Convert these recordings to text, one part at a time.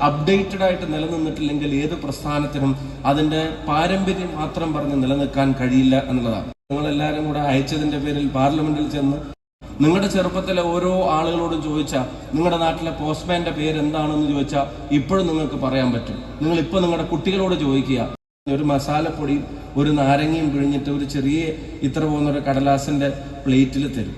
Updated ആയിട്ട് നിലനിന്നിട്ടില്ലെങ്കിൽ ഏത് പ്രസ്ഥാനത്തിനും അതിന്റെ പാരമ്പര്യം മാത്രം പറഞ്ഞ് നിലനിൽക്കാൻ കഴിയില്ല എന്നുള്ളതാണ്. നിങ്ങളെല്ലാവരും കൂടെ അയച്ചതിന്റെ പേരിൽ പാർലമെന്റിൽ ചെന്ന് നിങ്ങളുടെ ചെറുപ്പത്തിലെ ഓരോ ആളുകളോടും ചോദിച്ചാൽ നിങ്ങളുടെ നാട്ടിലെ പോസ്റ്റ്മാന്റെ പേര് എന്താണെന്ന് ചോദിച്ചാൽ ഇപ്പോഴും നിങ്ങൾക്ക് പറയാൻ പറ്റും. നിങ്ങൾ ഇപ്പോൾ നിങ്ങളുടെ കുട്ടികളോട് ചോദിക്കുക, ഒരു മസാലപ്പൊടിയും ഒരു നാരങ്ങയും പിഴിഞ്ഞിട്ട് ഒരു ചെറിയ ഇത്ര പോകുന്ന ഒരു കടലാസിന്റെ പ്ലേറ്റിൽ തരും.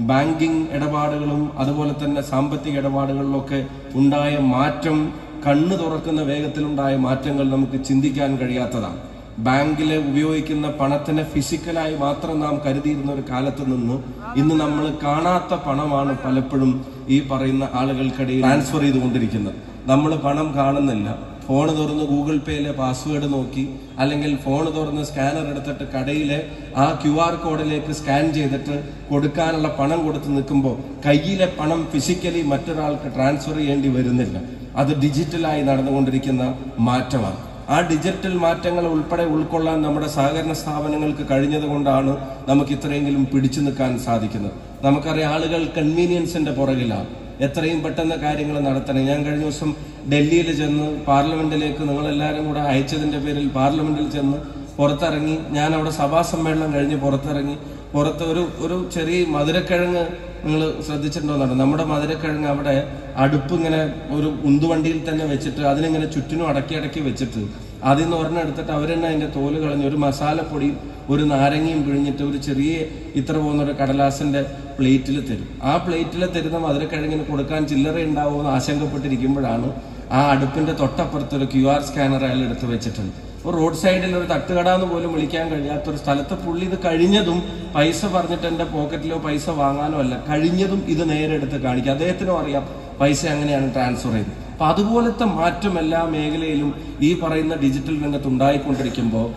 ബാങ്കിങ് ഇടപാടുകളും അതുപോലെ തന്നെ സാമ്പത്തിക ഇടപാടുകളിലൊക്കെ ഉണ്ടായ മാറ്റം, കണ്ണു തുറക്കുന്ന വേഗത്തിലുണ്ടായ മാറ്റങ്ങൾ നമുക്ക് ചിന്തിക്കാൻ കഴിയാത്തതാണ്. ബാങ്കില് ഉപയോഗിക്കുന്ന പണത്തിനെ ഫിസിക്കലായി മാത്രം നാം കരുതിയിരുന്ന ഒരു കാലത്ത് നിന്ന് ഇന്ന് നമ്മൾ കാണാത്ത പണമാണ് പലപ്പോഴും ഈ പറയുന്ന ആളുകൾക്കിടയിൽ ട്രാൻസ്ഫർ ചെയ്തുകൊണ്ടിരിക്കുന്നത്. നമ്മൾ പണം കാണുന്നില്ല. ഫോൺ തുറന്ന് ഗൂഗിൾ പേയിലെ പാസ്വേഡ് നോക്കി അല്ലെങ്കിൽ ഫോൺ തുറന്ന് സ്കാനർ എടുത്തിട്ട് കടയിലെ ആ QR കോഡിലേക്ക് സ്കാൻ ചെയ്തിട്ട് കൊടുക്കാനുള്ള പണം കൊടുത്ത് നിൽക്കുമ്പോൾ കയ്യിലെ പണം ഫിസിക്കലി മറ്റൊരാൾക്ക് ട്രാൻസ്ഫർ ചെയ്യേണ്ടി വരുന്നില്ല. അത് ഡിജിറ്റലായി നടന്നുകൊണ്ടിരിക്കുന്ന മാറ്റമാണ്. ആ ഡിജിറ്റൽ മാറ്റങ്ങൾ ഉൾപ്പെടെ ഉൾക്കൊള്ളാൻ നമ്മുടെ സഹകരണ സ്ഥാപനങ്ങൾക്ക് കഴിഞ്ഞത് കൊണ്ടാണ് നമുക്ക് ഇത്രയെങ്കിലും പിടിച്ചു നിൽക്കാൻ സാധിക്കുന്നത്. നമുക്കറിയാം, ആളുകൾ കൺവീനിയൻസിന്റെ പുറകിലാണ്. എത്രയും പെട്ടെന്ന് കാര്യങ്ങൾ നടത്തണം. ഞാൻ കഴിഞ്ഞ ദിവസം ഡൽഹിയിൽ ചെന്ന് പാർലമെന്റിലേക്ക് നിങ്ങളെല്ലാവരും കൂടെ അയച്ചതിന്റെ പേരിൽ പാർലമെന്റിൽ ചെന്ന് പുറത്തിറങ്ങി. ഞാൻ അവിടെ സഭാ സമ്മേളനം കഴിഞ്ഞ് പുറത്തിറങ്ങി. പുറത്ത് ഒരു ചെറിയ മധുരക്കിഴങ്ങ് നിങ്ങൾ ശ്രദ്ധിച്ചിട്ടുണ്ടോന്നാണ്. നമ്മുടെ മധുരക്കിഴങ്ങ് അവിടെ അടുപ്പ് ഇങ്ങനെ ഒരു ഉന്തുവണ്ടിയിൽ തന്നെ വെച്ചിട്ട് അതിനിങ്ങനെ ചുറ്റിനും അടക്കി വെച്ചിട്ട് അതിൽ നിന്ന് ഒരെണ്ണം എടുത്തിട്ട് അവരെന്നെ അതിന്റെ തോല് കളഞ്ഞ് ഒരു മസാലപ്പൊടിയും ഒരു നാരങ്ങയും പിഴിഞ്ഞിട്ട് ഒരു ചെറിയ ഇത്ര പോകുന്ന ഒരു കടലാസിന്റെ പ്ലേറ്റിൽ തരും. ആ പ്ലേറ്റിൽ തരുന്ന മധുരക്കിഴങ്ങിന് കൊടുക്കാൻ ചില്ലറ ഉണ്ടാവുമെന്ന് ആശങ്കപ്പെട്ടിരിക്കുമ്പോഴാണ് ആ അടുപ്പിന്റെ തൊട്ടപ്പുറത്തൊരു QR സ്കാനർ അയാൾ എടുത്ത് വെച്ചിട്ടുണ്ട്. ഒരു റോഡ് സൈഡിൽ ഒരു തട്ടുകട എന്ന് പോലും വിളിക്കാൻ കഴിയാത്തൊരു സ്ഥലത്ത് പുള്ളി ഇത് കഴിഞ്ഞതും പൈസ പറഞ്ഞിട്ട് എന്റെ പോക്കറ്റിലോ പൈസ വാങ്ങാനോ അല്ല, കഴിഞ്ഞതും ഇത് നേരെ എടുത്ത് കാണിക്കുക. അദ്ദേഹത്തിനും അറിയാം പൈസ അങ്ങനെയാണ് ട്രാൻസ്ഫർ ചെയ്തത്. അപ്പൊ അതുപോലത്തെ മാറ്റം എല്ലാ മേഖലയിലും ഈ പറയുന്ന ഡിജിറ്റൽ രംഗത്ത് ഉണ്ടായിക്കൊണ്ടിരിക്കുമ്പോൾ